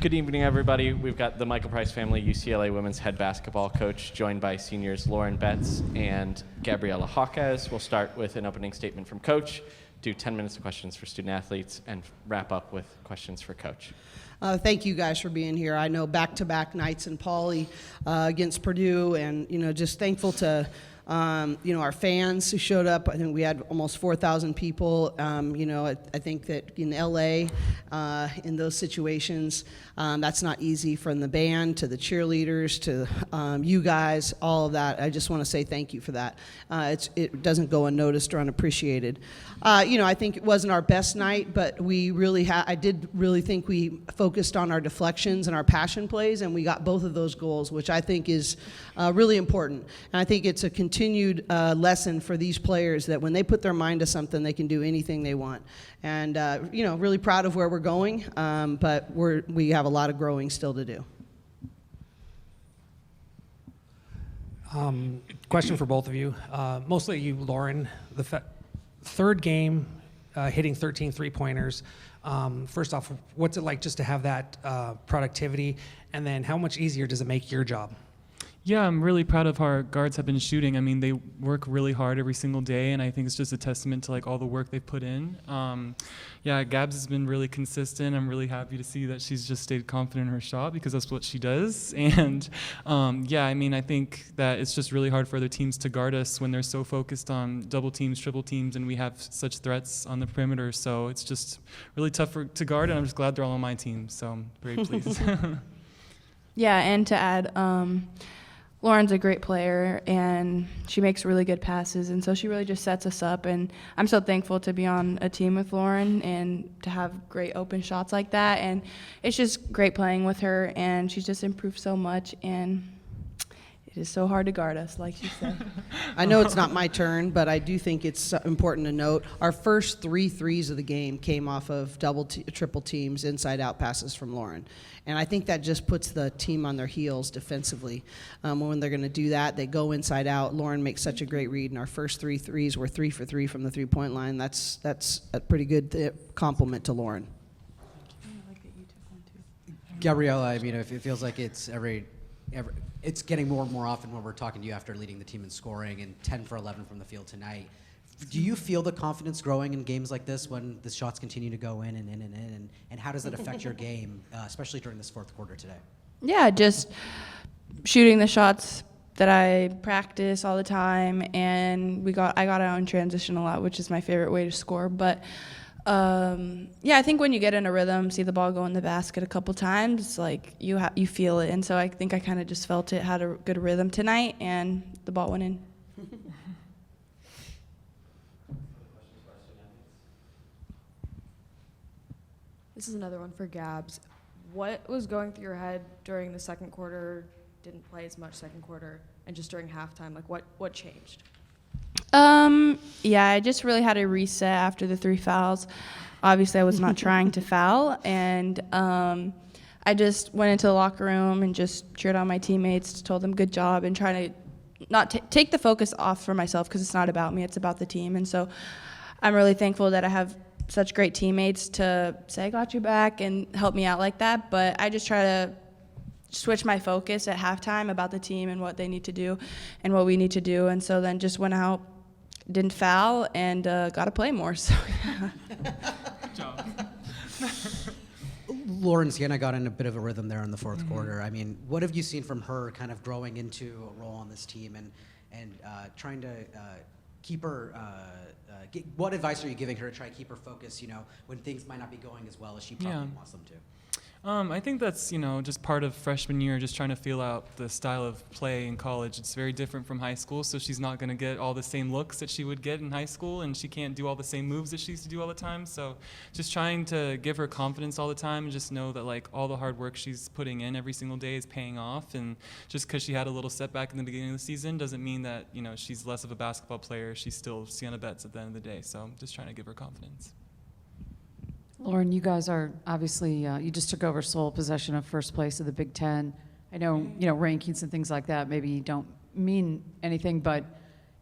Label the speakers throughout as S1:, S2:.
S1: Good evening, everybody. We've got the Michael Price family, UCLA women's head basketball coach, joined by seniors Lauren Betts and Gabriela Jaquez. We'll start with an opening statement from Coach, do 10 minutes of questions for student athletes, and wrap up with questions for Coach.
S2: Thank you guys for being here. I know back-to-back nights in Pauley against Purdue, and just thankful to our fans who showed up. I think we had almost 4,000 people. I think that in LA, in those situations, that's not easy, from the band to the cheerleaders to you guys, all of that. I just want to say thank you for that. It doesn't go unnoticed or unappreciated. I think it wasn't our best night, but I did really think we focused on our deflections and our passion plays, and we got both of those goals, which I think is really important. And I think it's a continued lesson for these players that when they put their mind to something, they can do anything they want. And, really proud of where we're going, but we have a lot of growing still to do.
S3: Question for both of you. Mostly you, Lauren. The third game, hitting 13 three-pointers. First off, what's it like just to have that productivity? And then how much easier does it make your job?
S4: Yeah, I'm really proud of how our guards have been shooting. I mean, they work really hard every single day, and I think it's just a testament to all the work they've put in. Gabs has been really consistent. I'm really happy to see that she's just stayed confident in her shot, because that's what she does. And I think that it's just really hard for other teams to guard us when they're so focused on double teams, triple teams, and we have such threats on the perimeter. So it's just really tough to guard, and I'm just glad they're all on my team. So I'm very pleased.
S5: Yeah, and to add, Lauren's a great player, and she makes really good passes, and so she really just sets us up. And I'm so thankful to be on a team with Lauren and to have great open shots like that. And it's just great playing with her, and she's just improved so much. And it is so hard to guard us, like she said.
S2: I know it's not my turn, but I do think it's important to note our first 3 threes of the game came off of triple teams, inside-out passes from Lauren. And I think that just puts the team on their heels defensively. When they're going to do that, they go inside out. Lauren makes such a great read, and our first 3 threes were 3 for 3 from the three-point line. That's a pretty good compliment to Lauren.
S6: Gabriela, it feels like it's it's getting more and more often when we're talking to you after leading the team in scoring, and 10 for 11 from the field tonight. Do you feel the confidence growing in games like this when the shots continue to go in, and how does that affect your game, especially during this fourth quarter today?
S5: Yeah, just shooting the shots that I practice all the time, and I got out in transition a lot, which is my favorite way to score. But I think when you get in a rhythm, see the ball go in the basket a couple times, you feel it. And so I think I kind of just felt it, had a good rhythm tonight, and the ball went in.
S7: This is another one for Gabs. What was going through your head during the second quarter, didn't play as much second quarter, and just during halftime? What changed?
S5: I just really had to reset after the 3 fouls. Obviously, I was not trying to foul, and I just went into the locker room and just cheered on my teammates, told them good job, and trying to not take the focus off for myself, because it's not about me, it's about the team. And so I'm really thankful that I have such great teammates to say, I got you back, and help me out like that. But I just try to switch my focus at halftime about the team and what they need to do and what we need to do. And so then just went out, didn't foul, and got to play more. So yeah.
S4: Good job.
S6: Lauren Sienna got in a bit of a rhythm there in the fourth quarter. What have you seen from her kind of growing into a role on this team and trying to keep her, what advice are you giving her to try to keep her focused, when things might not be going as well as she probably wants them to?
S4: I think that's, just part of freshman year, just trying to feel out the style of play in college. It's very different from high school, so she's not going to get all the same looks that she would get in high school, and she can't do all the same moves that she used to do all the time. So just trying to give her confidence all the time, and just know that all the hard work she's putting in every single day is paying off. And just because she had a little setback in the beginning of the season doesn't mean that, she's less of a basketball player. She's still Sienna Betts at the end of the day. So just trying to give her confidence.
S8: Lauren, you guys are obviously, you just took over sole possession of first place of the Big Ten. I know, rankings and things like that maybe don't mean anything, but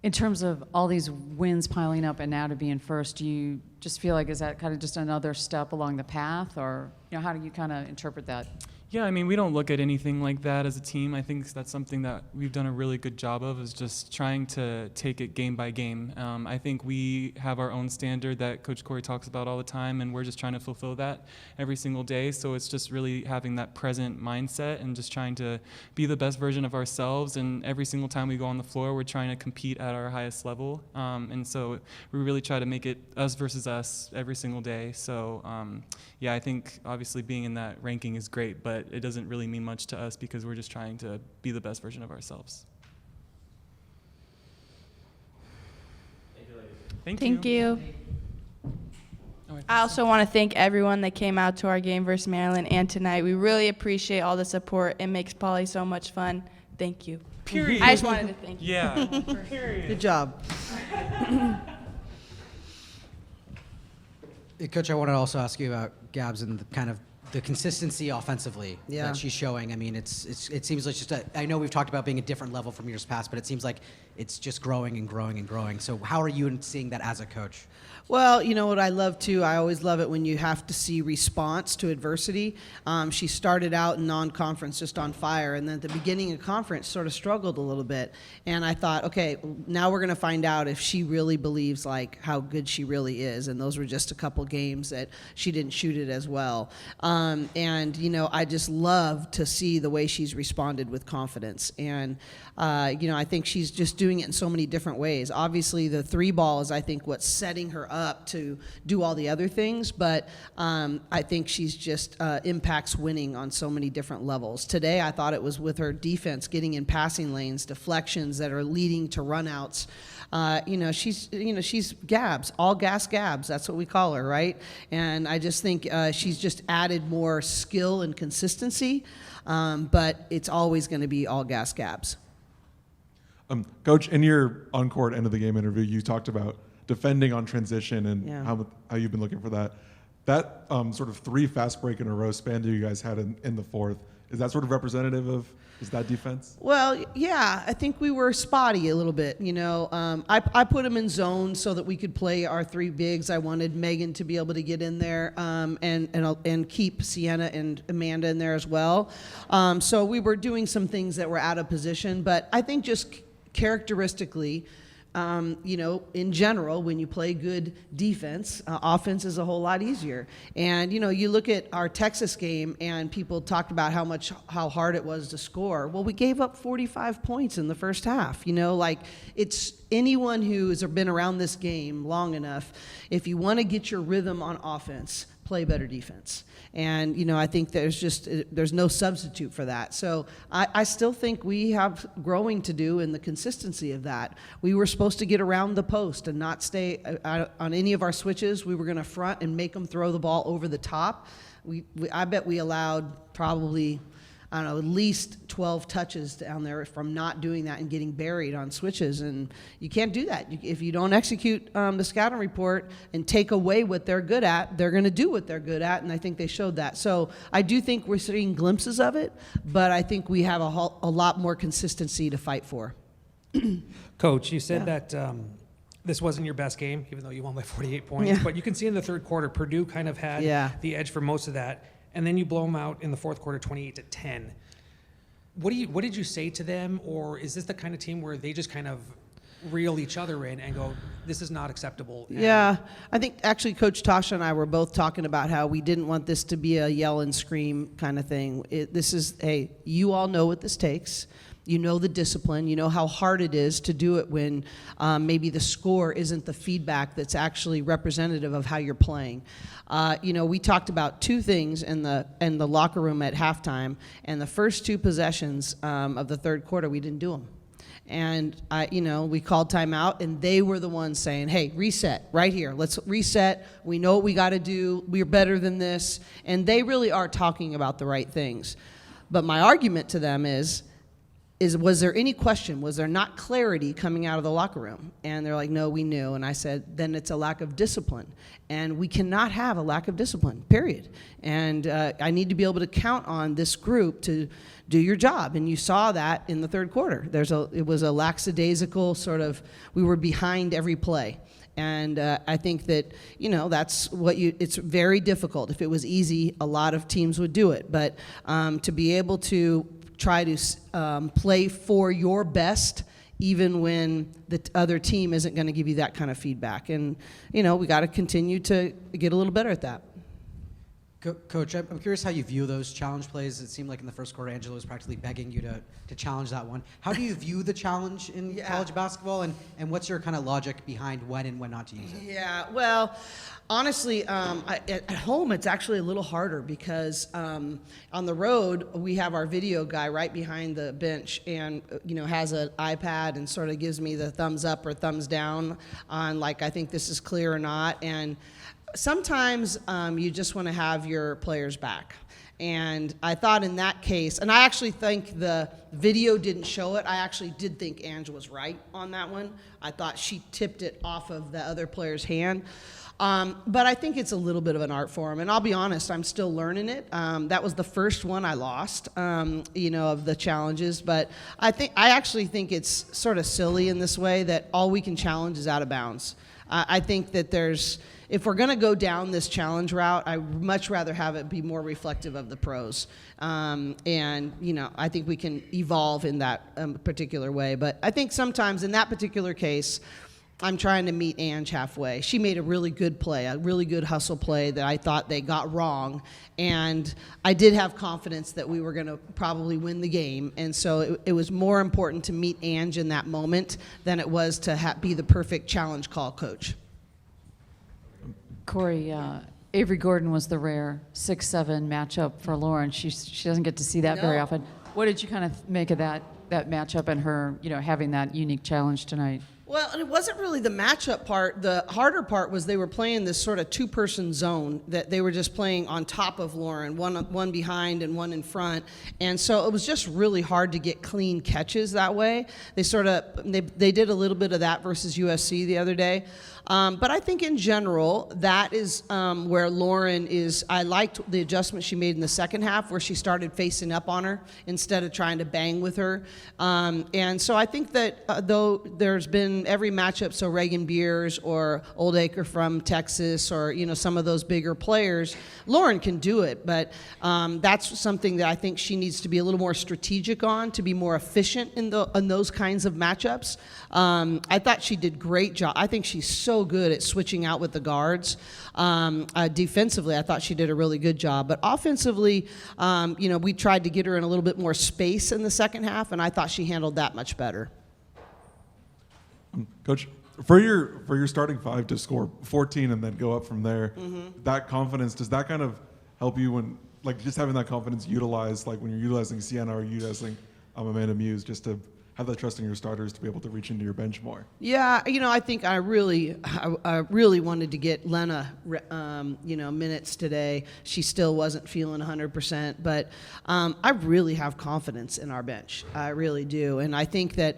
S8: in terms of all these wins piling up and now to be in first, do you just feel like, is that kind of just another step along the path, or how do you kind of interpret that?
S4: Yeah, I mean, we don't look at anything like that as a team. I think that's something that we've done a really good job of, is just trying to take it game by game. I think we have our own standard that Coach Cori talks about all the time, and we're just trying to fulfill that every single day. So it's just really having that present mindset and just trying to be the best version of ourselves. And every single time we go on the floor, we're trying to compete at our highest level. And so we really try to make it us versus us every single day. So yeah, I think obviously being in that ranking is great, but it doesn't really mean much to us because we're just trying to be the best version of ourselves.
S5: Thank you.
S4: Oh,
S5: I also want to thank everyone that came out to our game versus Maryland and tonight. We really appreciate all the support. It makes Poly so much fun. Thank you.
S4: Period.
S5: I just wanted to thank you.
S4: Yeah.
S2: Good job.
S6: Coach, I want to also ask you about Gabs and the kind of the consistency offensively
S2: Yeah.
S6: that she's showing. I mean, it seems like I know we've talked about being a different level from years past, but it seems like it's just growing and growing and growing. So how are you seeing that as a coach?
S2: Well, you know what I love too? I always love it when you have to see response to adversity. She started out in non-conference just on fire, and then at the beginning of conference sort of struggled a little bit. And I thought, okay, now we're going to find out if she really believes like how good she really is. And those were just a couple games that she didn't shoot it as well. And you know, I just love to see the way she's responded with confidence. And you know, I think she's just doing it in so many different ways. Obviously, the three ball is, I think, what's setting her up to do all the other things, but I think she's just impacts winning on so many different levels. Today, I thought it was with her defense, getting in passing lanes, deflections that are leading to runouts. She's Gabs, all gas Gabs. That's what we call her, right? And I just think she's just added more skill and consistency, but it's always going to be all gas Gabs.
S9: Coach, in your on-court end of the game interview, you talked about defending on transition and how you've been looking for that. That sort of 3 fast break in a row span that you guys had in the fourth, is that sort of representative of that defense?
S2: Well, yeah, I think we were spotty a little bit. You know, I put them in zones so that we could play our 3 bigs. I wanted Megan to be able to get in there and keep Sienna and Amanda in there as well. So we were doing some things that were out of position, but I think just characteristically, in general, when you play good defense, offense is a whole lot easier. And, you look at our Texas game and people talked about how hard it was to score. Well, we gave up 45 points in the first half. It's anyone who has been around this game long enough, if you want to get your rhythm on offense, play better defense. And, I think there's no substitute for that. So I still think we have growing to do in the consistency of that. We were supposed to get around the post and not stay on any of our switches. We were going to front and make them throw the ball over the top. I bet we allowed probably, at least 12 touches down there from not doing that and getting buried on switches. And you can't do that. If you don't execute the scouting report and take away what they're good at, they're going to do what they're good at, and I think they showed that. So I do think we're seeing glimpses of it, but I think we have a lot more consistency to fight for.
S3: Coach, you said that this wasn't your best game, even though you won by 48 points. But you can see in the third quarter, Purdue kind of had the edge for most of that. And then you blow them out in the fourth quarter, 28-10. What did you say to them, or is this the kind of team where they just kind of reel each other in and go, this is not acceptable?
S2: Yeah, I think actually Coach Tasha and I were both talking about how we didn't want this to be a yell and scream kind of thing. You all know what this takes. You know the discipline. You know how hard it is to do it when maybe the score isn't the feedback that's actually representative of how you're playing. We talked about 2 things in the locker room at halftime, and the first 2 possessions of the third quarter, we didn't do them. And we called timeout, and they were the ones saying, "Hey, reset right here. Let's reset. We know what we got to do. We're better than this." And they really are talking about the right things. But my argument to them is was there any question? Was there not clarity coming out of the locker room? And they're like, no, we knew. And I said, then it's a lack of discipline. And we cannot have a lack of discipline, period. And I need to be able to count on this group to do your job. And you saw that in the third quarter. It was a lackadaisical sort of, we were behind every play. And I think that, that's it's very difficult. If it was easy, a lot of teams would do it. But to be able to try to play for your best, even when the other team isn't going to give you that kind of feedback. And, we got to continue to get a little better at that.
S6: Coach, I'm curious how you view those challenge plays. It seemed like in the first quarter, Angela was practically begging you to challenge that one. How do you view the challenge in college basketball, and what's your kind of logic behind when and when not to use it?
S2: Yeah, well, honestly, at home it's actually a little harder because on the road we have our video guy right behind the bench and has an iPad and sort of gives me the thumbs up or thumbs down on like I think this is clear or not. And sometimes you just want to have your players back. And I thought in that case, and I actually think the video didn't show it, I actually did think Angela was right on that one. I thought she tipped it off of the other player's hand. But I think it's a little bit of an art form. And I'll be honest, I'm still learning it. That was the first one I lost, of the challenges. But I actually think it's sort of silly in this way that all we can challenge is out of bounds. I think that if we're going to go down this challenge route, I'd much rather have it be more reflective of the pros. And, I think we can evolve in that particular way. But I think sometimes in that particular case, I'm trying to meet Ange halfway. She made a really good play, a really good hustle play that I thought they got wrong. And I did have confidence that we were going to probably win the game. And so it was more important to meet Ange in that moment than it was to be the perfect challenge call coach.
S8: Cori, Avery Gordon was the rare 6'7" matchup for Lauren. She doesn't get to see that very often. What did you kind of make of that matchup and her, having that unique challenge tonight?
S2: Well, and it wasn't really the matchup part. The harder part was they were playing this sort of two-person zone that they were just playing on top of Lauren, one behind and one in front. And so it was just really hard to get clean catches that way. They did a little bit of that versus USC the other day. But I think in general, that is where Lauren is. I liked the adjustment she made in the second half where she started facing up on her instead of trying to bang with her. And so I think that though there's been every matchup, so Reagan Beers or Oldacre from Texas or, some of those bigger players, Lauren can do it. But that's something that I think she needs to be a little more strategic on to be more efficient in those kinds of matchups. I thought she did great job. I think she's so good at switching out with the guards. Defensively, I thought she did a really good job. But offensively, we tried to get her in a little bit more space in the second half, and I thought she handled that much better.
S9: Coach, for your starting five to score 14 and then go up from there, that confidence, does that kind of help you when, just having that confidence utilized, when you're utilizing Sienna or utilizing Amanda Muse, just to have that trust in your starters to be able to reach into your bench more?
S2: Yeah, I think I really wanted to get Lena, minutes today. She still wasn't feeling 100%, but I really have confidence in our bench. I really do, and I think that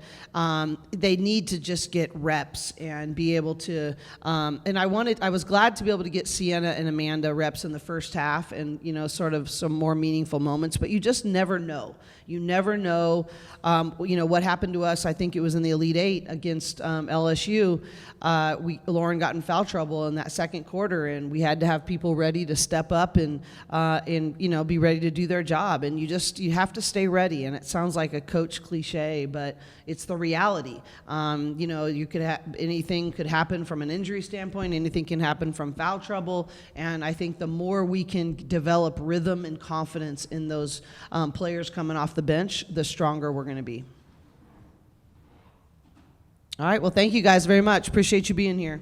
S2: they need to just get reps and be able to. And I was glad to be able to get Sienna and Amanda reps in the first half, and sort of some more meaningful moments. But you just never know. You never know. What happened to us, I think it was in the Elite Eight against LSU. Lauren got in foul trouble in that second quarter, and we had to have people ready to step up and be ready to do their job. And you have to stay ready. And it sounds like a coach cliche, but it's the reality. You could anything could happen from an injury standpoint. Anything can happen from foul trouble. And I think the more we can develop rhythm and confidence in those players coming off the bench, the stronger we're going to be. All right, well, thank you guys very much. Appreciate you being here.